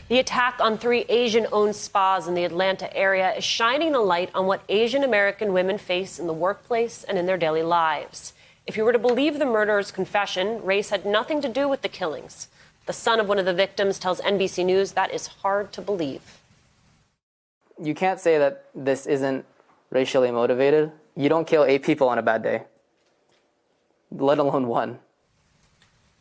The attack on 3 Asian-owned spas in the Atlanta area is shining a light on what Asian American women face in the workplace and in their daily lives. If you were to believe the murderer's confession, race had nothing to do with the killings. The son of one of the victims tells NBC News that is hard to believe. You can't say that this isn't racially motivated. You don't kill 8 people on a bad day, let alone 1.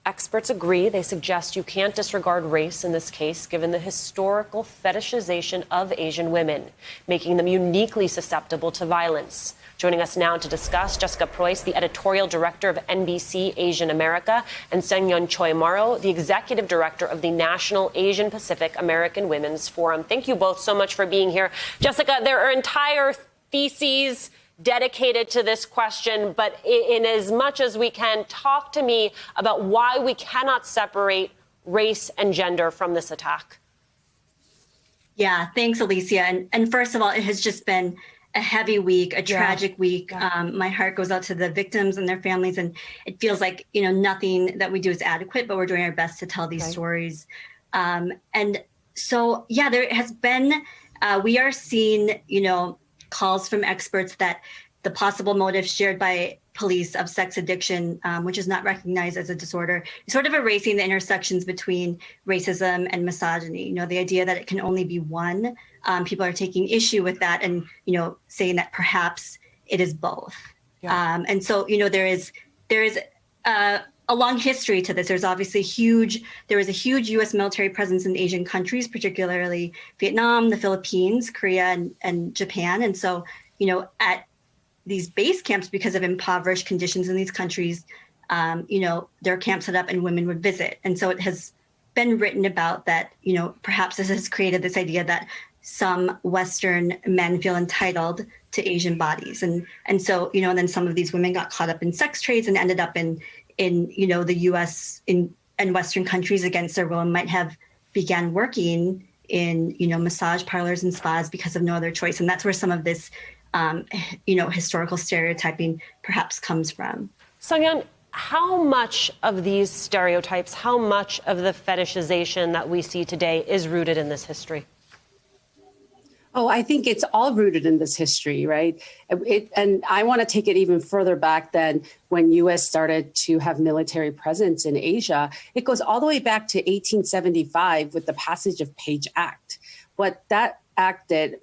Experts agree. They suggest you can't disregard race in this case, given the historical fetishization of Asian women, making them uniquely susceptible to violence. Joining us now to discuss, Jessica Preuss, the editorial director of NBC Asian America, and Seung-Yeon Choi Morrow, the executive director of the National Asian Pacific American Women's Forum. Thank you both so much for being here. Jessica, there are entire theses dedicated to this question, but in as much as we can, talk to me about why we cannot separate race and gender from this attack. Yeah, thanks, Alicia. And first of all, it has just been a heavy week, a tragic week. My heart goes out to the victims and their families, and it feels like, nothing that we do is adequate, but we're doing our best to tell these stories. And so, yeah, there has been, we are seeing, calls from experts that the possible motive shared by police of sex addiction, which is not recognized as a disorder, is sort of erasing the intersections between racism and misogyny. The idea that it can only be one. People are taking issue with that and, saying that perhaps it is both. Yeah. And so, there is a long history to this. There's obviously there was a huge U.S. military presence in Asian countries, particularly Vietnam, the Philippines, Korea, and Japan. And so, at these base camps, because of impoverished conditions in these countries, there are camps set up and women would visit. And so it has been written about that, perhaps this has created this idea that some Western men feel entitled to Asian bodies. And so, and then some of these women got caught up in sex trades and ended up in the U.S. and Western countries against their will, and might have began working in, massage parlors and spas because of no other choice. And that's where some of this, historical stereotyping perhaps comes from. Seung-Yeon, how much of these stereotypes, how much of the fetishization that we see today is rooted in this history? Oh, I think it's all rooted in this history, right? And I want to take it even further back than when U.S. started to have military presence in Asia. It goes all the way back to 1875 with the passage of Page Act. What that act did,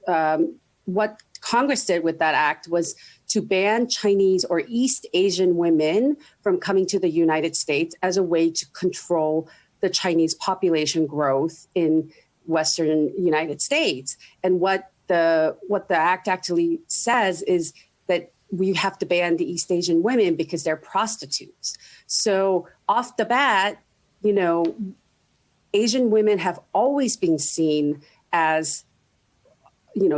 what Congress did with that act was to ban Chinese or East Asian women from coming to the United States as a way to control the Chinese population growth in Western United States. And what the act actually says is that we have to ban the East Asian women because they're prostitutes. So off the bat, Asian women have always been seen as,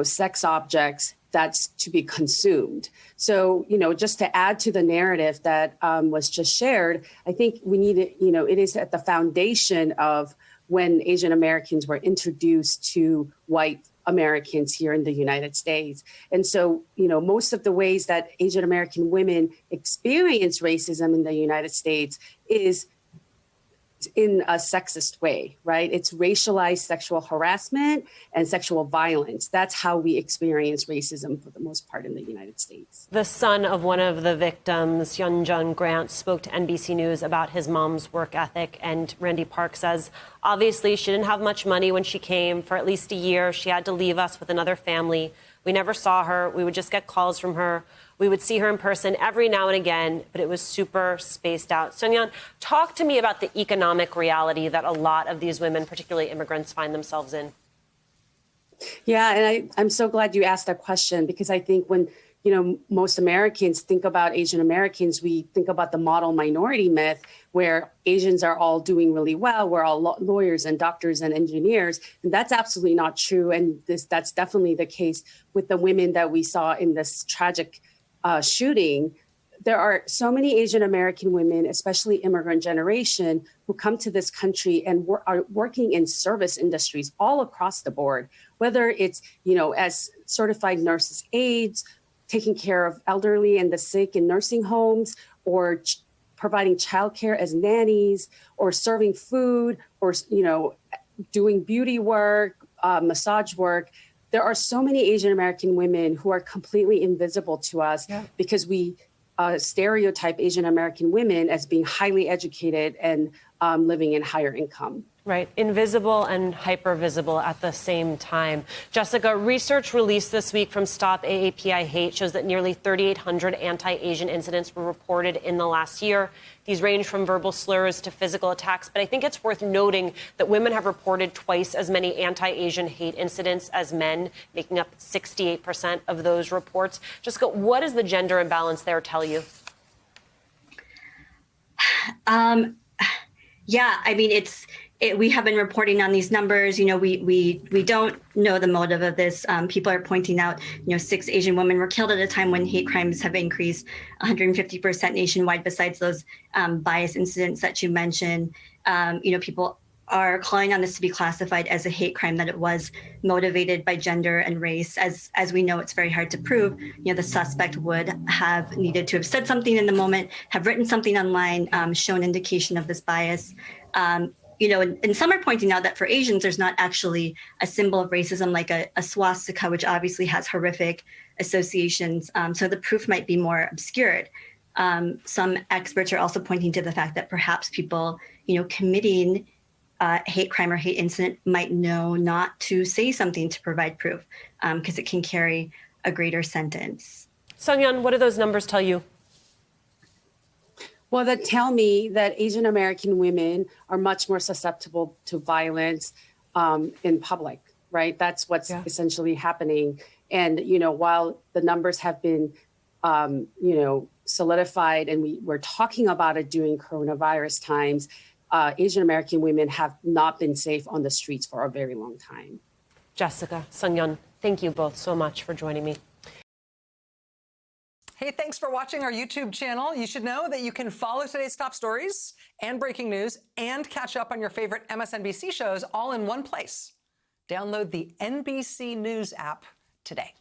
sex objects that's to be consumed. So, just to add to the narrative that was just shared, I think we need it, it is at the foundation of when Asian Americans were introduced to white Americans here in the United States. And so, most of the ways that Asian American women experience racism in the United States is in a sexist way, right? It's racialized sexual harassment and sexual violence. That's how we experience racism for the most part in the United States. The son of one of the victims, Hyunjun Grant, spoke to NBC News about his mom's work ethic. And Randy Park says, obviously, she didn't have much money when she came. For at least a year, she had to leave us with another family. We never saw her. We would just get calls from her. We would see her in person every now and again, but it was super spaced out. Seung-Yeon, talk to me about the economic reality that a lot of these women, particularly immigrants, find themselves in. Yeah, and I'm so glad you asked that question, because I think when most Americans think about Asian Americans, we think about the model minority myth where Asians are all doing really well. We're all lawyers and doctors and engineers. And that's absolutely not true. And that's definitely the case with the women that we saw in this tragic shooting. There are so many Asian American women, especially immigrant generation, who come to this country and are working in service industries all across the board, whether it's, as certified nurses, aides, taking care of elderly and the sick in nursing homes, or providing childcare as nannies, or serving food, or, doing beauty work, massage work. There are so many Asian American women who are completely invisible to us because we stereotype Asian American women as being highly educated and living in higher income. Right, invisible and hypervisible at the same time. Jessica, research released this week from Stop AAPI Hate shows that nearly 3,800 anti-Asian incidents were reported in the last year. These range from verbal slurs to physical attacks, but I think it's worth noting that women have reported twice as many anti-Asian hate incidents as men, making up 68% of those reports. Jessica, what does the gender imbalance there tell you? Yeah, I mean, we have been reporting on these numbers. You know, we don't know the motive of this. People are pointing out, 6 Asian women were killed at a time when hate crimes have increased 150% nationwide. Besides those bias incidents that you mentioned, people are calling on this to be classified as a hate crime, that it was motivated by gender and race. As we know, it's very hard to prove. The suspect would have needed to have said something in the moment, have written something online, shown indication of this bias. And some are pointing out that for Asians, there's not actually a symbol of racism like a swastika, which obviously has horrific associations. So the proof might be more obscured. Some experts are also pointing to the fact that perhaps people, committing hate crime or hate incident might know not to say something to provide proof because it can carry a greater sentence. Sung-Yeon, what do those numbers tell you? Well, that tell me that Asian American women are much more susceptible to violence in public, right? That's what's essentially happening. And, while the numbers have been, solidified and we're talking about it during coronavirus times, Asian American women have not been safe on the streets for a very long time. Jessica, Sung-Yeon, thank you both so much for joining me. Hey, thanks for watching our YouTube channel. You should know that you can follow today's top stories and breaking news and catch up on your favorite MSNBC shows all in one place. Download the NBC News app today.